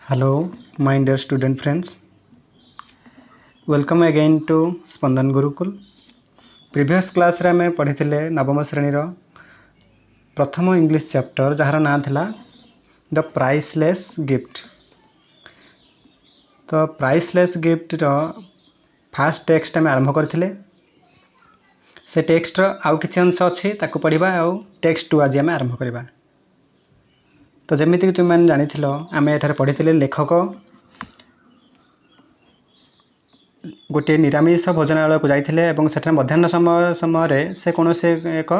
Hello, my dear student friends. Welcome again to Spandan Gurukul. Previous class रे आमे पढ़िथिले नवम श्रेणी रो प्रथम इंग्लिश चैप्टर जहार नाम थिला द प्राइसलेस गिफ्ट। तो प्राइसलेस गिफ्ट रो फास्ट टेक्स्ट आमे आरंभ करथिले। से टेक्स्ट रो आउ किछि अंश अछि ताकू पढ़िबा आउ टेक्स्ट 2 आज आमे आरंभ करबा। तो जेमिति कि तुम माने जानिथिलो आमे एठारे पढ़िथिले लेखक गोटे निरामिष भोजनालय को जाइथिले एवं सेठा मध्याह्न समय से कौन से एक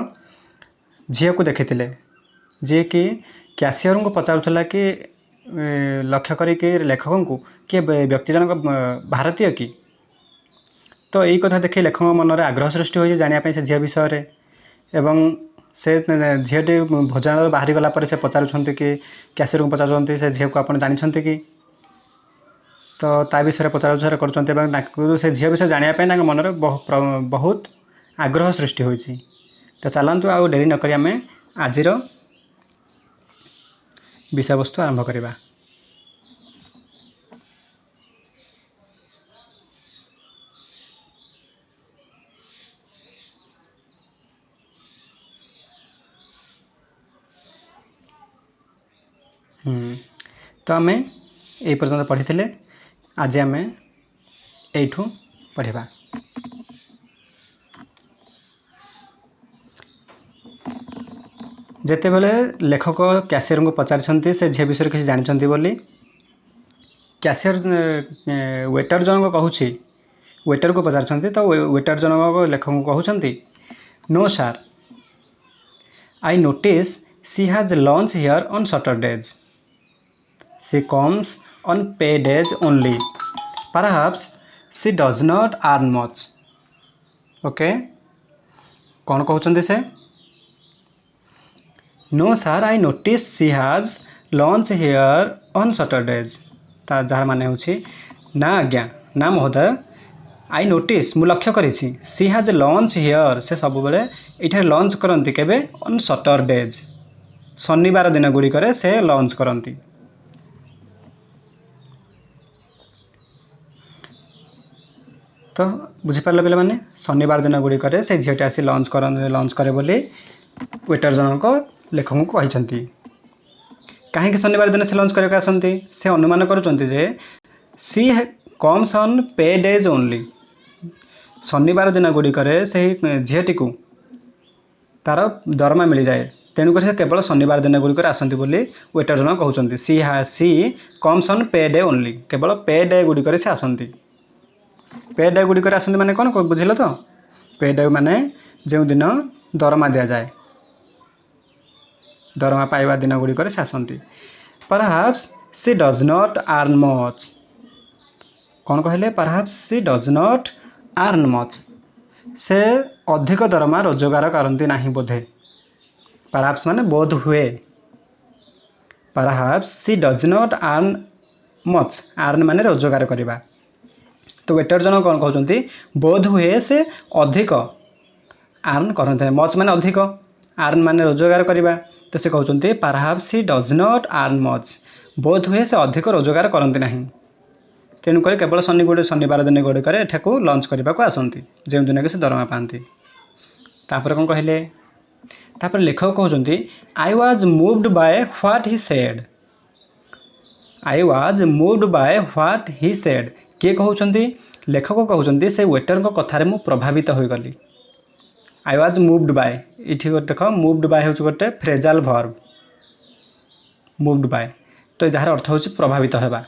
झील को देखी जी कि कैशियर को पचारूला कि लक्ष्य करी लेखक को किए व्यक्ति जनक भारतीय कि तो यही कथा देखी लेखक मन में आग्रह सृष्टि हो जानापी से झील विषय एवं से झीलटी भोजनालय बाहरी गलापर से पचारुंट कि कैशियर को पचारूँ से झील को आप जानते कि तो ता विषय पचार कर से झील विषय जानापी मन में बहुत आग्रह सृष्टि होती। तो चलतु आउ डेरी नक आम आज विषय वस्तु आरंभ करवा। तो आम यही पर्यंत पढ़ी आज आम यू पढ़ा। जिते बेले लेखक कैशियर को पचारि से झील विषय किसी जानते बोली कैशियर वेटर जनक कहूँ वेटर को पचार तो वेटर जनक लेखक को कहते no sir I notice she has lunch here on Saturdays she comes on pay days only perhaps she does not earn much. Okay कौन कहते से no sir I notice she has lunch here on Saturdays जार माने होछि ना आज्ञा ना महोदय आई नोटिस मु लक्ष्य करी सी हैज लंच हियर से सब बेले ये लंच करती केबे ऑन सैटरडेज शनिवार दिन गुड़िक से लंच करती। तो बुझीपार पे मैंने शनिवार दिन गुड़िक से झीलटी आसी लंच करे बोली वेटर जनक लेखक को कहते कहीं शनिवार दिन से लंच करके आसती से अनुमान करुँचे सी comes on pay days only शनिवार दिन गुड़िक से झीलटी को तार दरमा मिल जाए तेणुक से केवल शनिवार दिन गुड़िक आसती बोली वेटर जनक कहते सी कम्स ऑन पे डे ओनली केवल पे डे गुड़िक से आसती पे डे गुड़िक आसती माने कौन बुझिल तो पे डे माने जो दिन दरमा दि जाए दरमा पाइबा दिन गुड़िक से आसती। Perhaps she does not earn much कौन कहले perhaps she does not earn much से अधिक दरमा रोजगार करती नहीं बोधे परहैप्स माने बोध हुए perhaps she does not earn much earn माने रोजगार करवा। तो वेटर जन कौन कहते बोध हुए से अधिक अर्न करते मच माने अधिक अर्न माने रोजगार करवा तो से कहते perhaps she does not earn much बोध हुए से अधिक रोजगार करती नहीं तेणुक केवल शनिवार दिन गुड़िक एठाकू लंच करने को आसती जो दिन कि से दरमा पाती। तापर कौन कहले तापर लेखक कहते आई was moved by what he said I was moved by what he said किए कहते लेखक कहते से वेटर को कथार मु प्रभावित हो गली। आई वाज मूव्ड बाय ये देख मूव्ड बाय हूँ गोटे फ्रेजाल भर्ब मूव्ड बाय तो जार अर्थ हूँ प्रभावित होगा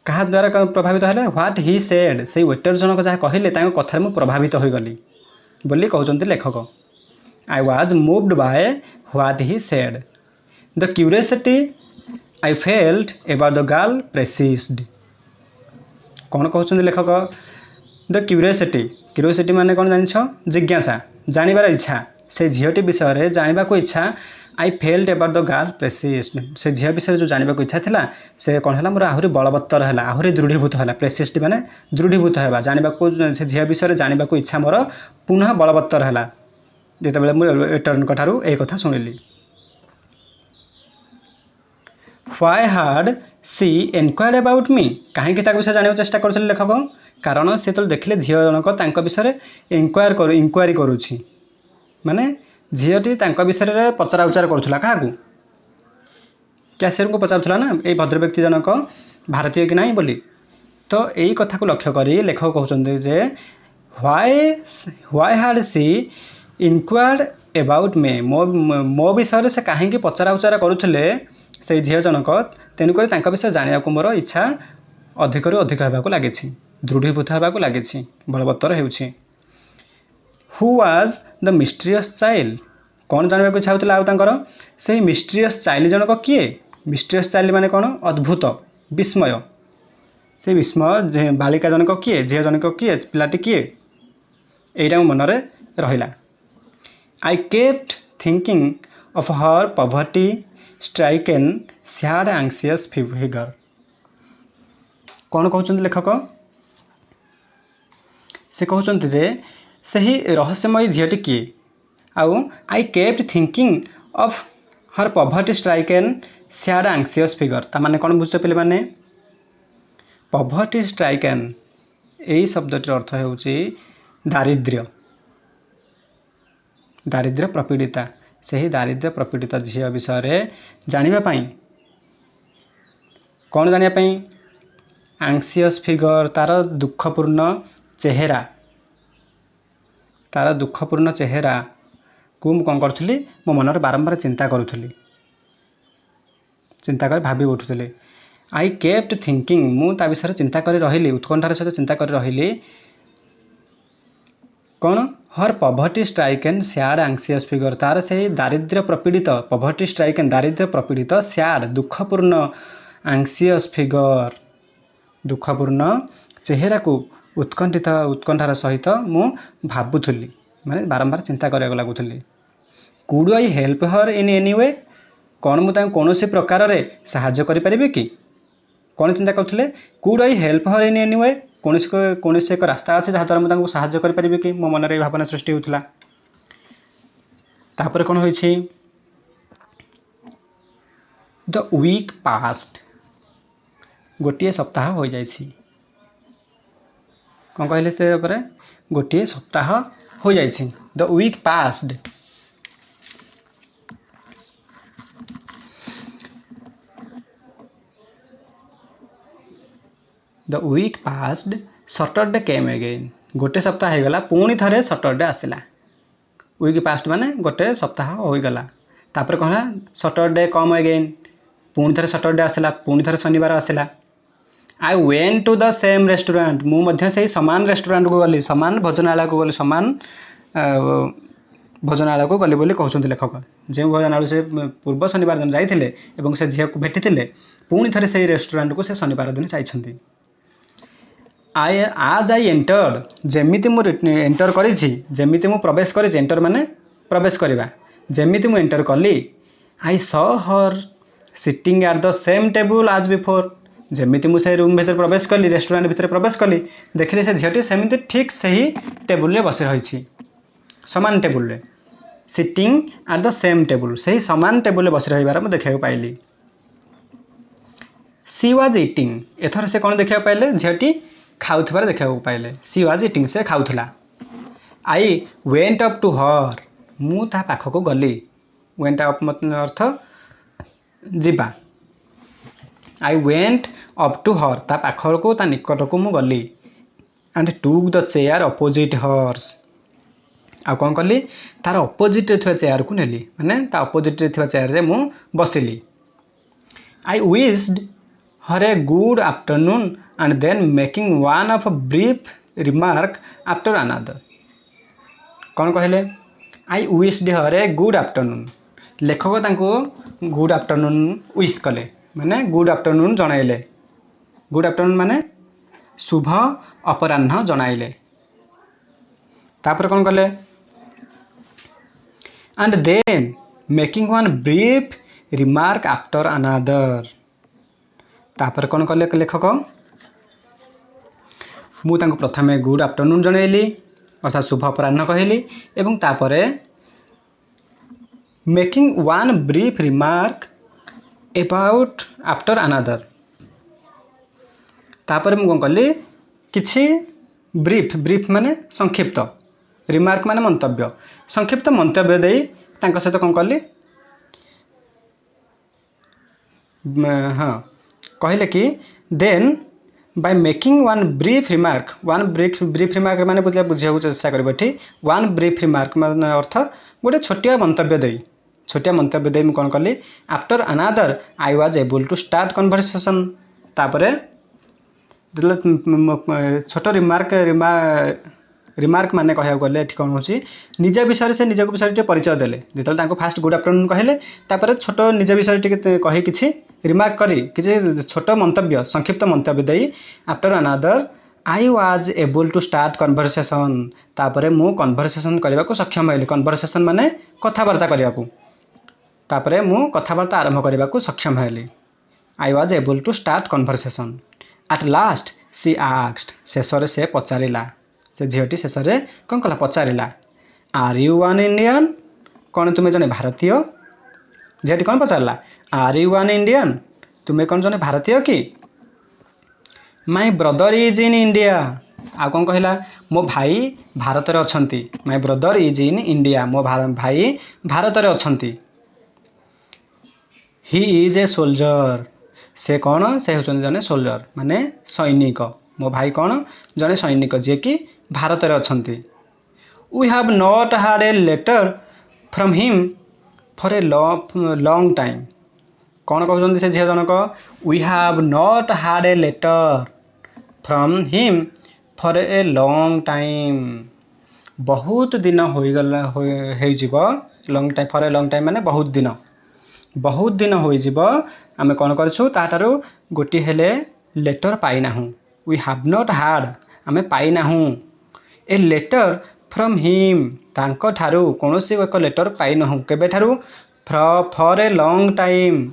क्या द्वारा प्रभावित है व्हाट ही सेड से वेटर जनक जहाँ कहले कथार मु प्रभावित हो गली बोली कहते लेखक। I was moved by what he said the curiosity I felt about the girl persisted कौन कहते लेखक द क्यूरियोसिटी माने कौन जान जिज्ञासा जानवर इच्छा से झीलटी विषय जानवा को इच्छा I felt about the girl persisted से झील विषय जो जानवा को इच्छा थिला से कौन है मोर आहरी बलवत्तर है आहरी दृढ़ीभूत है प्रेसिस्ड माने दृढ़ीभूत है जानवा को से झील विषय जानवा को इच्छा मोर पुनः बलवत्तर है जिते बड़े मुझे वेटर ठारू एक कथा शुणिली ହ୍ୱାଇ ହାଡ୍ ସି ଏନକ୍ୱାର୍ଡ ଆବାଉଟ୍ ମି, କାହିଁକି ତାଙ୍କ ବିଷୟରେ ଜାଣିବାକୁ ଚେଷ୍ଟା କରୁଥିଲେ ଲେଖକ? କାରଣ ସେ ଯେତେବେଳେ ଦେଖିଲେ ଝିଅ ଜଣକ ତାଙ୍କ ବିଷୟରେ ଇନକ୍ୱାରି କରୁଛି, ମାନେ ଝିଅଟି ତାଙ୍କ ବିଷୟରେ ପଚରା ଉଚାର କରୁଥିଲା। କାହାକୁ? କ୍ୟାସିୟରଙ୍କୁ ପଚାରୁଥିଲା ନା ଏଇ ଭଦ୍ର ବ୍ୟକ୍ତି ଜଣକ ଭାରତୀୟ କି ନାହିଁ ବୋଲି। ତ ଏଇ କଥାକୁ ଲକ୍ଷ୍ୟ କରି ଲେଖକ କହୁଛନ୍ତି ଯେ why had she inquired about me, ମୋ ବିଷୟରେ ସେ କାହିଁକି ପଚରା ଉଚାର କରୁଥିଲେ ସେଇ ଝିଅ ଜଣକ, ତେଣୁକରି ତାଙ୍କ ବିଷୟରେ ଜାଣିବାକୁ ମୋର ଇଚ୍ଛା ଅଧିକରୁ ଅଧିକ ହେବାକୁ ଲାଗିଛି, ଦୃଢ଼ୀଭୂତ ହେବାକୁ ଲାଗିଛି, ବଳବତ୍ତର ହେଉଛି। ହୁ ୱାଜ୍ ଦ ମିଷ୍ଟ୍ରିୟସ୍ ଚାଇଲ୍ଡ, କ'ଣ ଜାଣିବାକୁ ଇଚ୍ଛା ହେଉଥିଲା ଆଉ ତାଙ୍କର? ସେଇ ମିଷ୍ଟ୍ରିୟସ୍ ଚାଇଲ୍ଡ ଜଣକ କିଏ? ମିଷ୍ଟ୍ରିୟସ୍ ଚାଇଲ୍ଡ ମାନେ କ'ଣ? ଅଦ୍ଭୁତ, ବିସ୍ମୟ। ସେଇ ବିସ୍ମୟ ବାଳିକା ଜଣକ କିଏ? ଝିଅ ଜଣକ କିଏ? ପିଲାଟି କିଏ? ଏଇଟା ମୋ ମନରେ ରହିଲା। I kept thinking of her poverty stricken sad anxious figure. କ'ଣ କହୁଛନ୍ତି ଲେଖକ? ସେ କହୁଛନ୍ତି ଯେ ସେହି ରହସ୍ୟମୟୀ ଝିଅଟି କିଏ? ଆଉ I kept thinking of her poverty stricken sad anxious figure, ତାମାନେ କ'ଣ ବୁଝୁଛ ପିଲାମାନେ? ପଭର୍ଟି ଷ୍ଟ୍ରାଇକେନ୍, ଏଇ ଶବ୍ଦଟିର ଅର୍ଥ ହେଉଛି ଦାରିଦ୍ର୍ୟ, ଦାରିଦ୍ର୍ୟ ପ୍ରପୀଡ଼ିତା। ସେହି ଦାରିଦ୍ର୍ୟ ପ୍ରପୀଡ଼ିତ ଝିଅ ବିଷୟରେ ଜାଣିବା ପାଇଁ, କ'ଣ ଜାଣିବା ପାଇଁ? ଆଂସିୟସ୍ ଫିଗର, ତା'ର ଦୁଃଖପୂର୍ଣ୍ଣ ଚେହେରା, ତା'ର ଦୁଃଖପୂର୍ଣ୍ଣ ଚେହେରାକୁ ମୁଁ କ'ଣ କରୁଥିଲି? ମୋ ମନରେ ବାରମ୍ବାର ଚିନ୍ତା କରୁଥିଲି, ଚିନ୍ତା କରି ଭାବି ଉଠୁଥିଲି। ଆଇ କେପ୍ଟ ଥିଙ୍କିଂ, ମୁଁ ତା ବିଷୟରେ ଚିନ୍ତା କରି ରହିଲି, ଉତ୍କଣ୍ଠାର ସହିତ ଚିନ୍ତା କରି ରହିଲି। କ'ଣ? ହର୍ poverty stricken sad anxious figure, ତା'ର ସେହି ଦାରିଦ୍ର୍ୟ ପ୍ରପୀଡ଼ିତ, ପଭର୍ଟି ଷ୍ଟ୍ରାଇକେନ୍ ଦାରିଦ୍ର୍ୟ ପ୍ରପୀଡ଼ିତ, ସ୍ୟାଡ୍ ଦୁଃଖପୂର୍ଣ୍ଣ, ଆଂସିୟସ୍ ଫିଗର ଦୁଃଖପୂର୍ଣ୍ଣ ଚେହେରାକୁ ଉତ୍କଣ୍ଠାର ସହିତ ମୁଁ ଭାବୁଥିଲି, ମାନେ ବାରମ୍ବାର ଚିନ୍ତା କରିବାକୁ ଲାଗୁଥିଲି। Could I help her in any way, କ'ଣ ମୁଁ ତାଙ୍କୁ କୌଣସି ପ୍ରକାରରେ ସାହାଯ୍ୟ କରିପାରିବି କି? କ'ଣ ଚିନ୍ତା କରୁଥିଲେ? Could I help her in any way, କୌଣସି ଏକ ରାସ୍ତା ଅଛି ଯାହାଦ୍ୱାରା ମୁଁ ତାଙ୍କୁ ସାହାଯ୍ୟ କରିପାରିବି କି? ମୋ ମନରେ ଏହି ଭାବନା ସୃଷ୍ଟି ହେଉଥିଲା। ତାପରେ କ'ଣ ହୋଇଛି? ଦ ୱିକ୍ ପାଷ୍ଟ, ଗୋଟିଏ ସପ୍ତାହ ହୋଇଯାଇଛି। କ'ଣ କହିଲେ ସେ ଉପରେ? ଗୋଟିଏ ସପ୍ତାହ ହୋଇଯାଇଛି। ଦ ୱିକ୍ ପାସ୍ଡ, ଦ ୱିକ୍ ପାସ୍ଡ ସଟରଡେ କେମ୍ ଏଗେନ୍, ଗୋଟେ ସପ୍ତାହ ହୋଇଗଲା, ପୁଣି ଥରେ ସଟରଡେ ଆସିଲା। ୱିକ୍ ପାସ୍ଡ ମାନେ ଗୋଟେ ସପ୍ତାହ ହୋଇଗଲା, ତାପରେ କ'ଣ ହେଲା? ସଟରଡେ କମ୍ ଏଗେନ୍, ପୁଣି ଥରେ ସଟରଡେ ଆସିଲା, ପୁଣି ଥରେ ଶନିବାର ଆସିଲା। I went to the same restaurant, ମୁଁ ମଧ୍ୟ ସେଇ ସମାନ ରେଷ୍ଟୁରାଣ୍ଟକୁ ଗଲି, ସମାନ ଭୋଜନାଳୟକୁ ଗଲି, ସମାନ ଭୋଜନାଳୟକୁ ଗଲି ବୋଲି କହୁଛନ୍ତି ଲେଖକ। ଯେଉଁ ଭୋଜନାଳୟ ସେ ପୂର୍ବ ଶନିବାର ଦିନ ଯାଇଥିଲେ ଏବଂ ସେ ଝିଅକୁ ଭେଟିଥିଲେ, ପୁଣି ଥରେ ସେଇ ରେଷ୍ଟୁରାଣ୍ଟକୁ ସେ ଶନିବାର ଦିନ ଯାଇଛନ୍ତି। ଆଜ୍ ଆଇ ଏଣ୍ଟର୍ଡ, ଯେମିତି ମୁଁ ଏଣ୍ଟର କରିଛି, ଯେମିତି ମୁଁ ପ୍ରବେଶ କରିଛି, ଏଣ୍ଟର ମାନେ ପ୍ରବେଶ କରିବା, ଯେମିତି ମୁଁ ଏଣ୍ଟର କଲି, I saw her sitting at the same table as before, ଯେମିତି ମୁଁ ସେଇ ରୁମ୍ ଭିତରେ ପ୍ରବେଶ କଲି, ରେଷ୍ଟୁରାଣ୍ଟ ଭିତରେ ପ୍ରବେଶ କଲି, ଦେଖିଲି ସେ ଝିଅଟି ସେମିତି ଠିକ୍ ସେହି ଟେବୁଲରେ ବସି ରହିଛି, ସମାନ ଟେବୁଲରେ। Sitting at the same table, ସେହି ସମାନ ଟେବୁଲରେ ବସି ରହିବାର ମୁଁ ଦେଖିବାକୁ ପାଇଲି। ସି ୱାଜ୍ ଇଟିଂ, ଏଥର ସେ କ'ଣ ଦେଖିବାକୁ ପାଇଲେ? ଝିଅଟି ଖାଉଥିବାର ଦେଖିବାକୁ ପାଇଲେ। ସି ୱାଜ୍ ଇଟିଂ, ସେ ଖାଉଥିଲା। I went up to her, ମୁଁ ତା ପାଖକୁ ଗଲି। ୱେଣ୍ଟ ଅପ୍ ଅର୍ଥ ଯିବା। I went up to her, ତା ପାଖକୁ, ତା ନିକଟକୁ ମୁଁ ଗଲି। And took the chair opposite hers, ଆଉ କ'ଣ କଲି? ତା'ର ଅପୋଜିଟ୍ରେ ଥିବା ଚେୟାରକୁ ନେଲି, ମାନେ ତା ଅପୋଜିଟ୍ରେ ଥିବା ଚେୟାରରେ ମୁଁ ବସିଲି। I wished her a good afternoon and then making one of brief remark after another, କ'ଣ କହିଲେ? I wished her a good afternoon, ଲେଖକ ତାଙ୍କୁ ଗୁଡ୍ ଆଫ୍ଟରନୁନ୍ ୱିଶ୍ କଲେ, ମାନେ ଗୁଡ୍ ଆଫ୍ଟରନୁନ୍ ଜଣାଇଲେ। ଗୁଡ୍ ଆଫ୍ଟରନୁନ୍ ମାନେ ଶୁଭ ଅପରାହ୍ନ ଜଣାଇଲେ। ତାପରେ କ'ଣ କଲେ? And then making one brief remark after another, ତାପରେ କ'ଣ କଲେ ଲେଖକ? ମୁଁ ତାଙ୍କୁ ପ୍ରଥମେ ଗୁଡ୍ ଆଫ୍ଟରନୁନ୍ ଜଣାଇଲି, ଅର୍ଥାତ୍ ଶୁଭ ଅପରାହ୍ନ କହିଲି, ଏବଂ ତାପରେ making one brief remark about after अनादर तापर मु कौन कली किछि ब्रीफ माने संक्षिप्त रिमार्क माने मंतव्य संक्षिप्त मंतव्य देई तांको सहित कौन कली हाँ कहले कि then by making one brief remark माने बुझा चेष्टा कर वन ब्रीफ रिमार्क माने अर्थ गोटे छोटिया मंतव्य दे मुझे कौन कली after another I was able to start conversation तापर छोट रिमार्क माने कह गले कौन हो निज विषय से निज विषय परिचय देले जो फास्ट गुड आफ्टरनून कहले तापर छोट निज विषय कही किसी रिमार्क करी किसी छोट मंतव्य संक्षिप्त मंतव्य दे after another I was able to start conversation तापर मु कन्वर्सेशन करने को सक्षम होली कन्वर्सेशन माने कथबार्ता करने को तापर मु कथबार्ता आरंभ करने को सक्षम होली I was able to start conversation at last she asked शेषर से पचारिला से झीटी शेष में कौन कला पचारिला आर यू वन इंडियन कौन तुम्हें जने भारतीय झीटी कौन पचारा आर यू वन इंडियन तुम्हें कौन जने भारतीय कि my brother is in India आ कौन कहला मो भाई भारत रे अछंती my brother is in India मो भाई भारत रे अछंती ही इज ए सोल्जर से कौन से होचन जने सोल्जर माने सैनिक मो भाई कौन जने सैनिक जे कि भारत रे अछंती we have not had a letter from him for a long time कौन कहते से झील जनक we have not had a letter from him for a long time बहुत दिन होईगला long time for a long time माने बहुत दिन होईजिब आमे कौन करछु ताटारू गोटी हेले लेटर पाइनाहु वी हैव नॉट हैड आमे पाइनाहु ए लेटर फ्रॉम हिम तांको ठारू कोनोसी एक लेटर पाइनाहु केबे ठारू फॉर ए लॉन्ग टाइम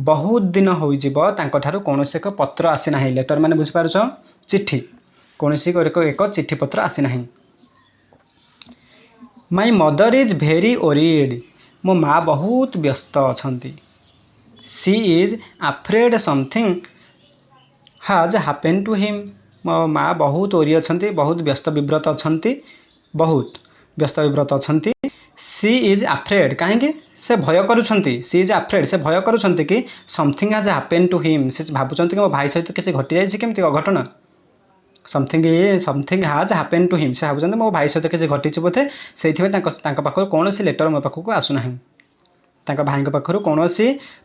बहुत दिन होईजिब तांको ठारू कोनोसी एक पत्र आसी नाही लेटर माने बुझि पारुछो चिट्ठी कोनोसी एक चिट्ठी पत्र आसी नाही my mother is very worried मो माँ बहुत व्यस्त अछंती सी इज आफ्रेड समथिंग हाज हैपेन टू हिम मो माँ बहुत ओरी अछंती बहुत व्यस्त विव्रत अछंती बहुत व्यस्त विव्रत अछंती सी इज आफ्रेड कहीं से भय करुछंती सी इज आफ्रेड से भय करुछंती कि समथिंग हाज हैपेन टू हिम से भाबुछंती कि मो भाई सहित किसी घटी जाइछि केमती अघटन समथिंग हाज हैपेन टू हिम से भाबुछंती मो भाई सहित किसी घटी बोधे से पाखर कौन लेटर मो पाखक आसुना भाई पाखर कौन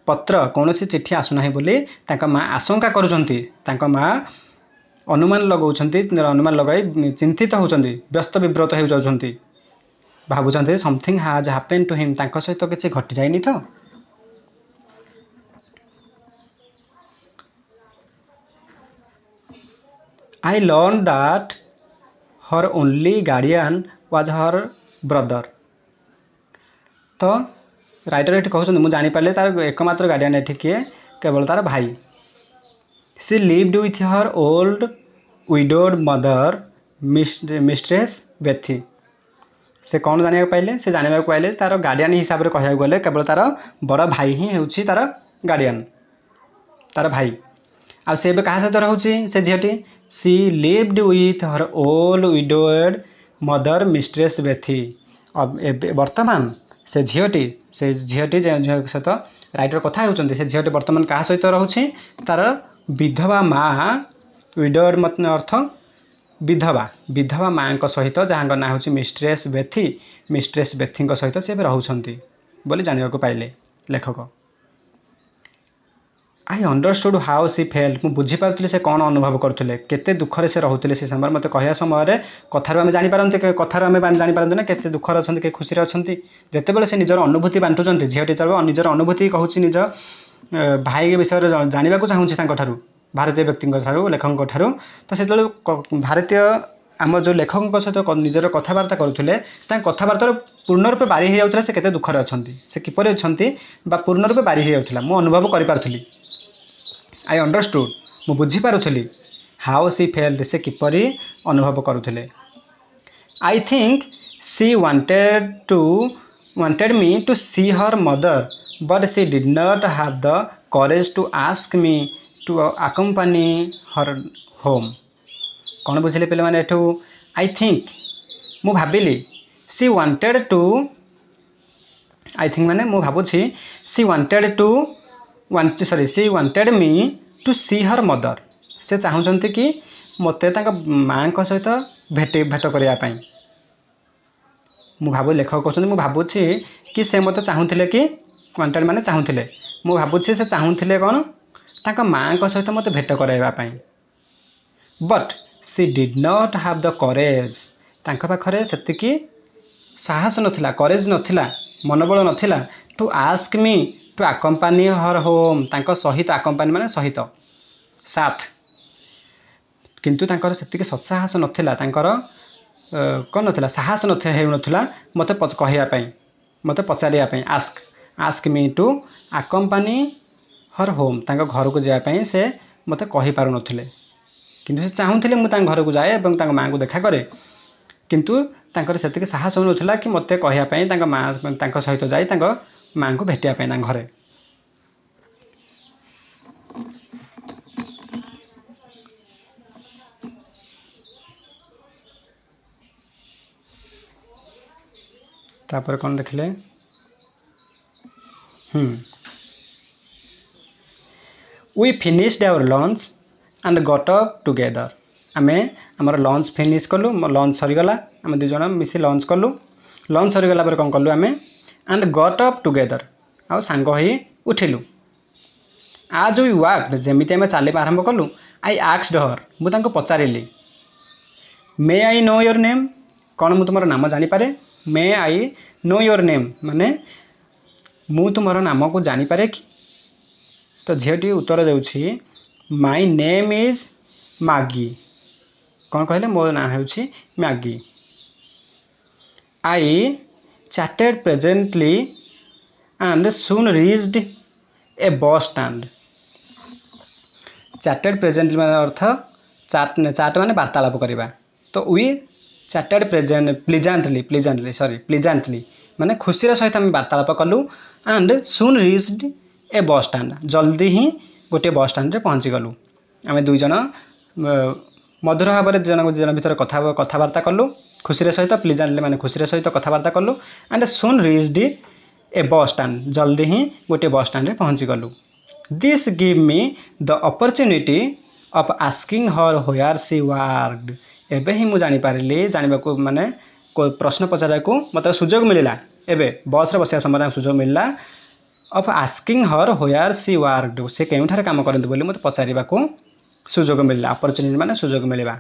पत्र कौन चिट्ठी आसुना बोली माँ आशंका करुछंती माँ अनुमान लगाई चिंतित होउछंती व्यस्त विव्रत हो जाउछंती भाबुछंती समथिंग हाज हैपेन टू हिम सहित किसी घटी जाइनी तो I learned that her only guardian was her brother तो राइटर ये कहते मुझे जापारे तार एकमात्र गार्डियन ये किए केवल तार भाई she lived with her old widowed mother mistress Bethy से कौन जाना पाइले से जाना पाइले तार गार्डियन हिसाब से कह गले केवल तार बड़ भाई ही होची तार गार्डियन तार भाई आ से क्या सहित रोचे से झीटी she lived with her old widowed mother mistress Bethy अब वर्तमान से झीटी सहित राइटर कथा होती से झीटी वर्तमान क्या सहित रोचे तार विधवा माँ विडोड मतलब अर्थ विधवा माँ सहित जहाँ ना हूँ मिस्ट्रेस बेथी सहित सी रोचे बोली जाना पाइले लेखक I understood how C felt मुझे बुझीपारी से कौन अनुभव करुले केते दुखरे से रोते से समय मत कह समय कथार आम जापारती कथार आम जापारती ना केते दुखर अच्छा के खुशी अच्छा जितेबाला से निजर अनुभूति बांटुंट झीटी तो निजर अनुभूति कहूँ निज भाई विषय जानवा चाहूँ भारतीय व्यक्ति लेखक ठारू तो से भारतीय आम जो लेखक सहित निजर कथबार्ता करुले कथबार्तार पूर्ण रूपे बारी हो जाता से केते दुखरे अच्छा से किपर अच्छा पूर्ण रूपे बारी हो जाता मुझे अनुभव करें आई अंडरस्टूड मु बुझीपारुली हाउ सी फेल्ड से किपरि अनुभव करुले I think she wanted me to see her mother but she did not have the courage to ask me to accompany her home. कौन बुझे पे मैंने एठू आई थिंक मु भाविली she wanted to I think माने मु भावुछि she wanted to sorry she wanted me to see her mother. से चाहूँगी कि मते माँ सहित भेट करने मु लेखक कहते मु भावुछि कि से मत चाहूले कि वांटेड माने चाहूले मु भावुछि से चाहूले कौन तांका माँ सहित मत भेट करने but she did not have the courage तांका पाखरे सेतिकी साहस नथिला करेज नथिला मनोबल नथिला to ask me to accompany her home तांका सहित आकम्पानी माने सहित साथ किंतु तांकर सेतिकी सत्साहस नथिला तांकर कौन नथिला साहस नथिला मते कहया मते पचारिया ask ask me to accompany her home तांका घर को जाया से मते कहि पारु नथिले किंतु से चाहूले मु घर को जाए और तांका माँ को देखा करे किंतु तांकर सेतिकी साहस होनथिला कि मते कहया तांका माँ तांका सहित जाई तांका माँ को भेटिया घरे। तापर कौन देखले we finished our lunch and got up together. आमे आमर लंच फिनिश कलु लंच सरीगला आम दुई जन मिसी लंच कलु लंच सरीगला पर कौन कलु आमे एंड गॉट अप टुगेदर आउ सांग होई उठिलु। आज वी वाक्ड जेमिति आमे चलिबा आरंभ कलु आई आस्क्ड हर मु तांको पचारिली may I know your name कौन मु तुमर नाम जानी पारे may I know your name माने मु तुमर नाम को जानी पारे कि तो झीटी उत्तर देउछि माय नेम इज मैगी कौन कहले मो ना हेउछि Maggie. I chatted presently and soon reached a bus stand. Chatted presently माने अर्थ चाट माने वार्तालाप करवा तो वी चैटेड प्लीजेंटली माने खुशी सहित आम वार्तालाप कलु and soon reached a bus stand जल्दी ही गोटे बस स्टैंड रे पहुँची गलु। आम दुई जन मधुर भाव में जन भर कथबार्ता कलु खुशी सहित प्लीजेंटली माने खुशी सहित कथबार्ता कलु and soon reached a bus stand जल्दी ही गोटे बस स्टैंड रे पहुँची गलु। This give me the opportunity of asking her where she worked. एबे ही मु जानी पारिली जानिबा को माने को प्रश्न पचारा को मत सुजोग मिलला एबे बस रे बसिया समय सुजोग मिलला of asking her where she worked से केउठारे काम करंती बोली मत पचारिबा को सुजोग मिलला अपॉर्चुनिटी माने सुजोग मिलवा।